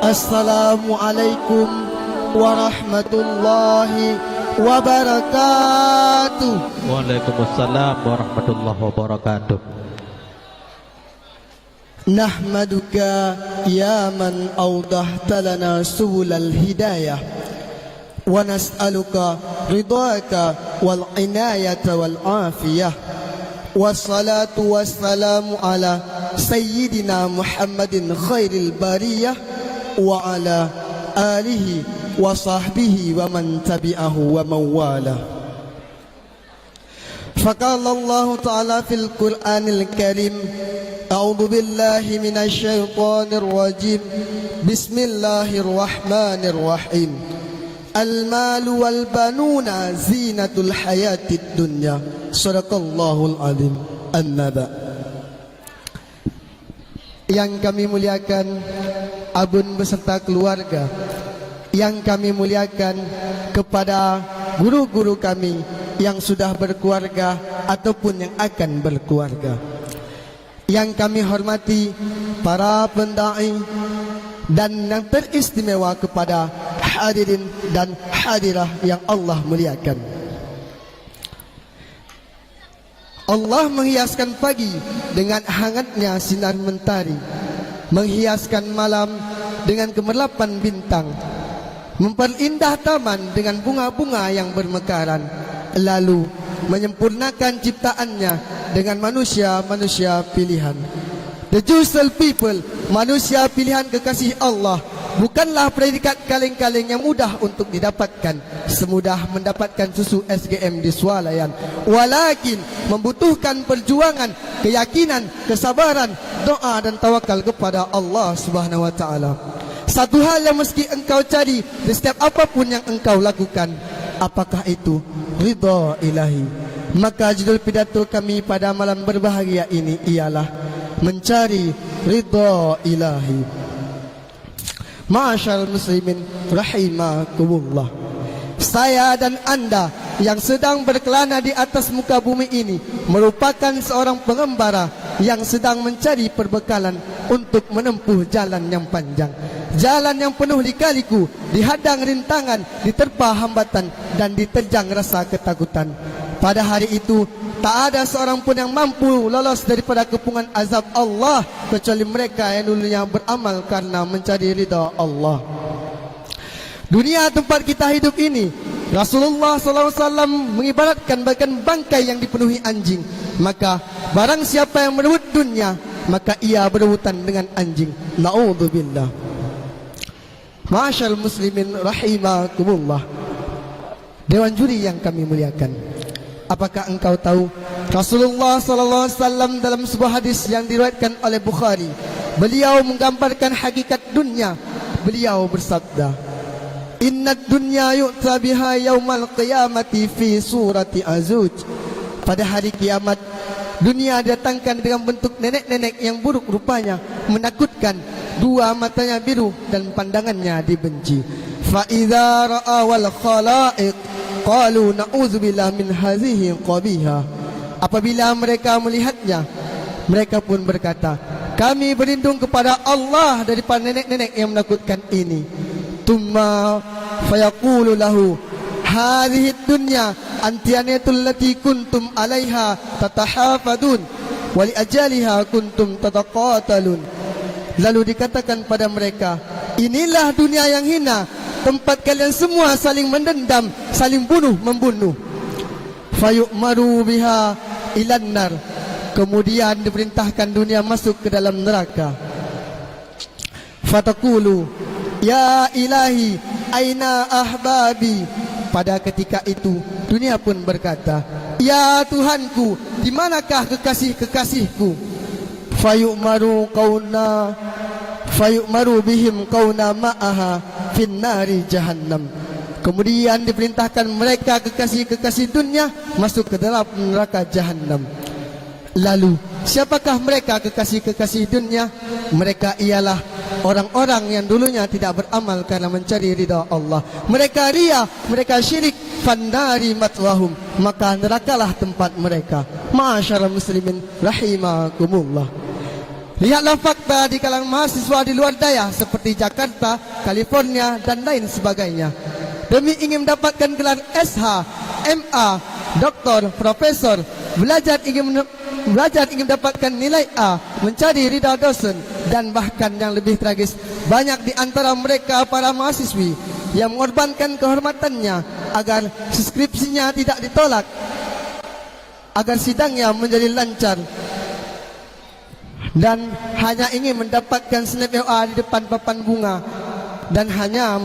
Assalamualaikum warahmatullahi wabarakatuh. Waalaikumsalam warahmatullahi wabarakatuh. Nahmaduka ya man awdahta lana subulal hidayah wa nas'aluka ridhaka wal inayata wal afiyah. Wassalatu wassalamu ala sayyidina Muhammadin khairil bariyah wa ala alihi wa sahbihi wa man tabi'ahu wa mawala. Faqala Allah ta'ala fil Qur'anil Karim, a'udzu billahi minasy syaithanir rajim. Bismillahirrahmanirrahim. Al-malu wal banuna zinatul hayatid dunya. Shadaqallahul azim. An-naba. Yang kami muliakan Abun beserta keluarga, yang kami muliakan kepada guru-guru kami yang sudah berkeluarga ataupun yang akan berkeluarga, yang kami hormati para pendai dan yang teristimewa kepada hadirin dan hadirah yang Allah muliakan. Allah menghiaskan pagi dengan hangatnya sinar mentari, menghiaskan malam dengan gemerlapan bintang, memperindah taman dengan bunga-bunga yang bermekaran, lalu menyempurnakan ciptaannya dengan manusia-manusia pilihan. The chosen people, manusia pilihan kekasih Allah, bukanlah predikat kaleng-kaleng yang mudah untuk didapatkan, semudah mendapatkan susu SGM di swalayan, walakin membutuhkan perjuangan, keyakinan, kesabaran, doa dan tawakal kepada Allah Subhanahu wa taala. Satu hal yang mesti engkau cari di setiap apapun yang engkau lakukan, apakah itu? Ridha ilahi. Maka judul pidato kami pada malam berbahagia ini ialah mencari ridha ilahi. Ma'asyarul muslimin rahimakumullah. Saya dan anda yang sedang berkelana di atas muka bumi ini merupakan seorang pengembara yang sedang mencari perbekalan untuk menempuh jalan yang panjang, jalan yang penuh lika-liku, dihadang rintangan, diterpa hambatan dan diterjang rasa ketakutan. Pada hari itu tak ada seorang pun yang mampu lolos daripada kepungan azab Allah kecuali mereka yang dulunya beramal karena mencari ridha Allah. Dunia tempat kita hidup ini, Rasulullah SAW mengibaratkan bagaikan bangkai yang dipenuhi anjing. Maka barang siapa yang merebut dunia, maka ia berebutan dengan anjing. Na'udzubillah. Ma'asyarul muslimin rahimakumullah. Dewan juri yang kami muliakan, apakah engkau tahu Rasulullah SAW dalam sebuah hadis yang diriwayatkan oleh Bukhari, beliau menggambarkan hakikat dunia. Beliau bersabda, Innad dunya yu'ta biha yaumal qiyamati fi surati azuj. Pada hari kiamat, dunia datangkan dengan bentuk nenek-nenek yang buruk rupanya, menakutkan, dua matanya biru dan pandangannya dibenci. Fa idza ra'a wal khalaiq qalu na'udzubillah min hadhihi qabiha. Apabila mereka melihatnya, mereka pun berkata, kami berlindung kepada Allah daripada nenek-nenek yang menakutkan ini. Tumma fayaqulu lahu hadhihi dunya antiyanatul lati kuntum alaiha tatahafadun wa li ajaliha kuntum tataqatalun. Lalu dikatakan pada mereka, inilah dunia yang hina, tempat kalian semua saling mendendam, saling bunuh-membunuh. Fayu'maru biha ilan nar. Kemudian diperintahkan dunia masuk ke dalam neraka. Fataqulu ya ilahi aina ahbabi. Pada ketika itu dunia pun berkata, ya Tuhanku, di manakah kekasih-kekasihku? Fayu'maru bihim qauna ma'aha finnari jahannam. Kemudian diperintahkan mereka kekasih-kekasih dunia masuk ke dalam neraka jahannam. Lalu siapakah mereka kekasih-kekasih dunia? Mereka ialah orang-orang yang dulunya tidak beramal karena mencari ridha Allah. Mereka riya, mereka syirik, fannari matwahum, maka nerakalah tempat mereka. Ma'asyarul muslimin rahimakumullah. Lihatlah fakta di kalangan mahasiswa di luar daya seperti Jakarta, California dan lain sebagainya. Demi ingin mendapatkan gelar SH, MA, doktor, profesor, belajar ingin mendapatkan nilai A, mencari ridha dosen, dan bahkan yang lebih tragis, banyak di antara mereka para mahasiswi yang mengorbankan kehormatannya agar skripsinya tidak ditolak, agar sidangnya menjadi lancar, dan hanya ingin mendapatkan snap WA di depan papan bunga, dan hanya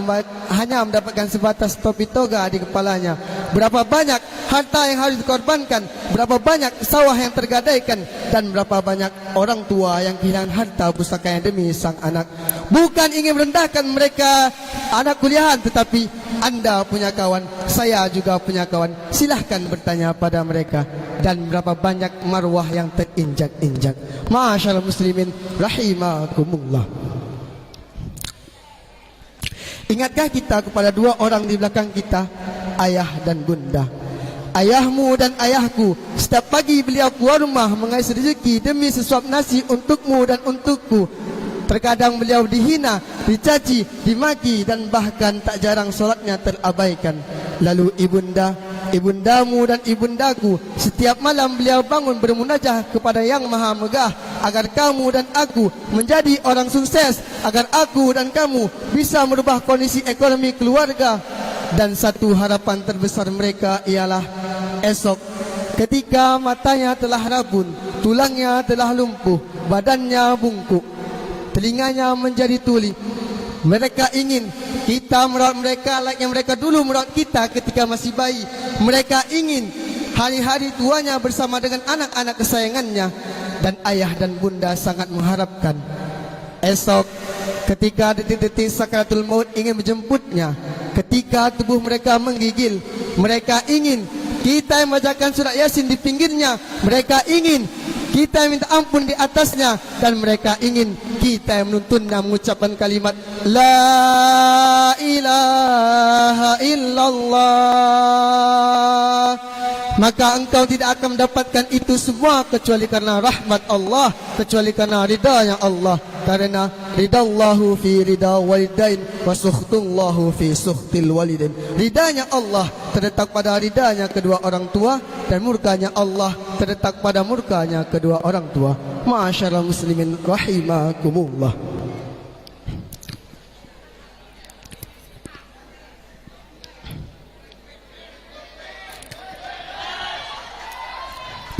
mendapatkan sebatas topi toga di kepalanya. Berapa banyak harta yang harus dikorbankan, berapa banyak sawah yang tergadaikan, dan berapa banyak orang tua yang kehilangan harta pusakanya demi sang anak. Bukan ingin merendahkan mereka anak kuliahan, tetapi Anda punya kawan, saya juga punya kawan. Silahkan bertanya pada mereka. Dan berapa banyak marwah yang terinjak-injak. Ma'asyarul muslimin rahimakumullah. Ingatkah kita kepada dua orang di belakang kita, ayah dan bunda? Ayahmu dan ayahku, setiap pagi beliau keluar rumah mengais rezeki demi sesuap nasi untukmu dan untukku. Terkadang beliau dihina, dicaci, dimaki, dan bahkan tak jarang solatnya terabaikan. Lalu ibundamu dan ibundaku, setiap malam beliau bangun bermunajah kepada Yang Maha Megah agar kamu dan aku menjadi orang sukses, agar aku dan kamu bisa merubah kondisi ekonomi keluarga. Dan satu harapan terbesar mereka ialah esok ketika matanya telah rabun, tulangnya telah lumpuh, badannya bungkuk, telinganya menjadi tuli, mereka ingin kita merawat mereka layaknya mereka dulu merawat kita ketika masih bayi. Mereka ingin hari-hari tuanya bersama dengan anak-anak kesayangannya. Dan ayah dan bunda sangat mengharapkan esok ketika detik-detik sakaratul maut ingin menjemputnya, ketika tubuh mereka menggigil, mereka ingin kita yang membacakan surat Yasin di pinggirnya, mereka ingin kita yang minta ampun di atasnya, dan mereka ingin kita yang menuntunnya mengucapkan kalimat La ilaha illallah. Maka engkau tidak akan mendapatkan itu semua kecuali karena rahmat Allah, kecuali karena ridha Allah. Karena ridallahu fi ridha walidain wa sukhtullahu fi sukhtil walidain. Ridanya Allah terletak pada ridanya kedua orang tua, dan murkanya Allah terletak pada murkanya kedua orang tua. Ma'asyarul muslimin rahimakumullah.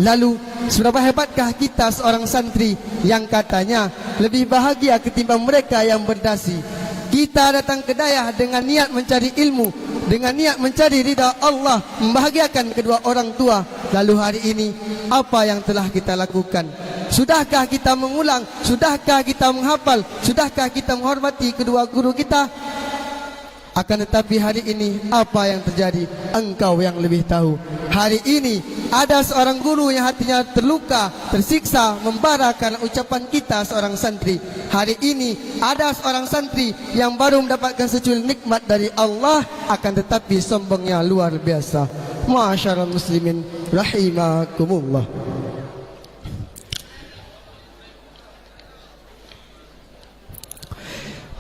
Lalu, seberapa hebatkah kita seorang santri yang katanya lebih bahagia ketimbang mereka yang berdasi? Kita datang ke dayah dengan niat mencari ilmu, dengan niat mencari ridha Allah, membahagiakan kedua orang tua. Lalu hari ini, apa yang telah kita lakukan? Sudahkah kita mengulang? Sudahkah kita menghafal? Sudahkah kita menghormati kedua guru kita? Akan tetapi hari ini apa yang terjadi? Engkau yang lebih tahu. Hari ini ada seorang guru yang hatinya terluka, tersiksa, membara karena ucapan kita seorang santri. Hari ini ada seorang santri yang baru mendapatkan secuil nikmat dari Allah, akan tetapi sombongnya luar biasa. Ma'asyarul muslimin rahimakumullah.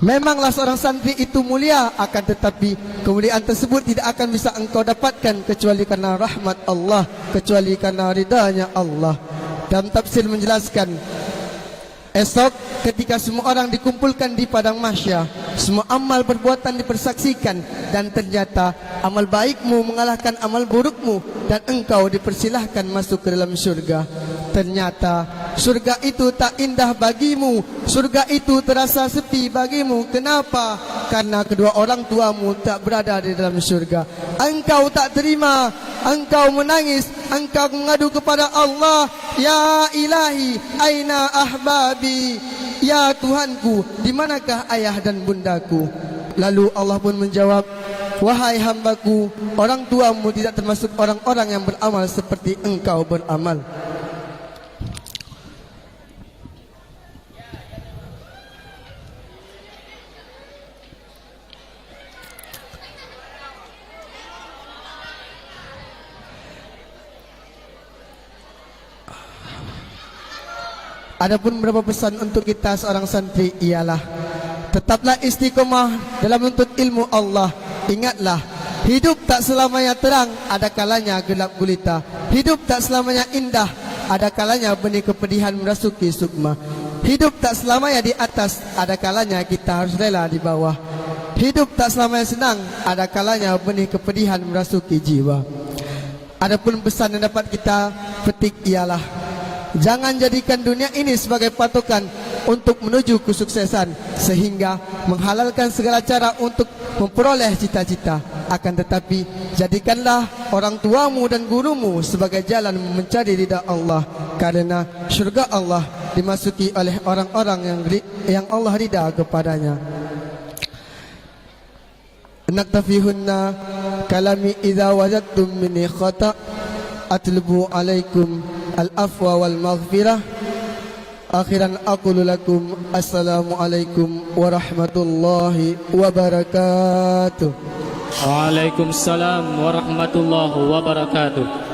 Memanglah seorang santri itu mulia, akan tetapi kemuliaan tersebut tidak akan bisa engkau dapatkan kecuali karena rahmat Allah, kecuali karena ridhanya Allah. Dalam tafsir menjelaskan, esok ketika semua orang dikumpulkan di padang mahsyar, semua amal perbuatan dipersaksikan, dan ternyata amal baikmu mengalahkan amal burukmu, dan engkau dipersilahkan masuk ke dalam syurga. Ternyata surga itu tak indah bagimu, surga itu terasa sepi bagimu. Kenapa? Karena kedua orang tuamu tak berada di dalam surga. Engkau tak terima, engkau menangis, engkau mengadu kepada Allah, Ya ilahi, aina ahbabi, ya Tuhanku, di manakah ayah dan bundaku? Lalu Allah pun menjawab, wahai hambaku, orang tuamu tidak termasuk orang-orang yang beramal seperti engkau beramal. Adapun beberapa pesan untuk kita seorang santri ialah tetaplah istiqomah dalam menuntut ilmu Allah. Ingatlah, hidup tak selamanya terang, ada kalanya gelap gulita. Hidup tak selamanya indah, ada kalanya benih kepedihan merasuki sukma. Hidup tak selamanya di atas, ada kalanya kita harus rela di bawah. Hidup tak selamanya senang, ada kalanya benih kepedihan merasuki jiwa. Adapun pesan yang dapat kita petik ialah jangan jadikan dunia ini sebagai patokan untuk menuju kesuksesan, sehingga menghalalkan segala cara untuk memperoleh cita-cita. Akan tetapi jadikanlah orang tuamu dan gurumu sebagai jalan mencari ridha Allah, karena syurga Allah dimasuki oleh orang-orang yang Allah ridha kepadanya. Naktafihunna kalami idza wajadtum minni khata' atlubu alaikum al-afwa wal maghfirah. Akhiran aqulu lakum assalamualaikum warahmatullahi wabarakatuh. Waalaikumsalam warahmatullahi wabarakatuh.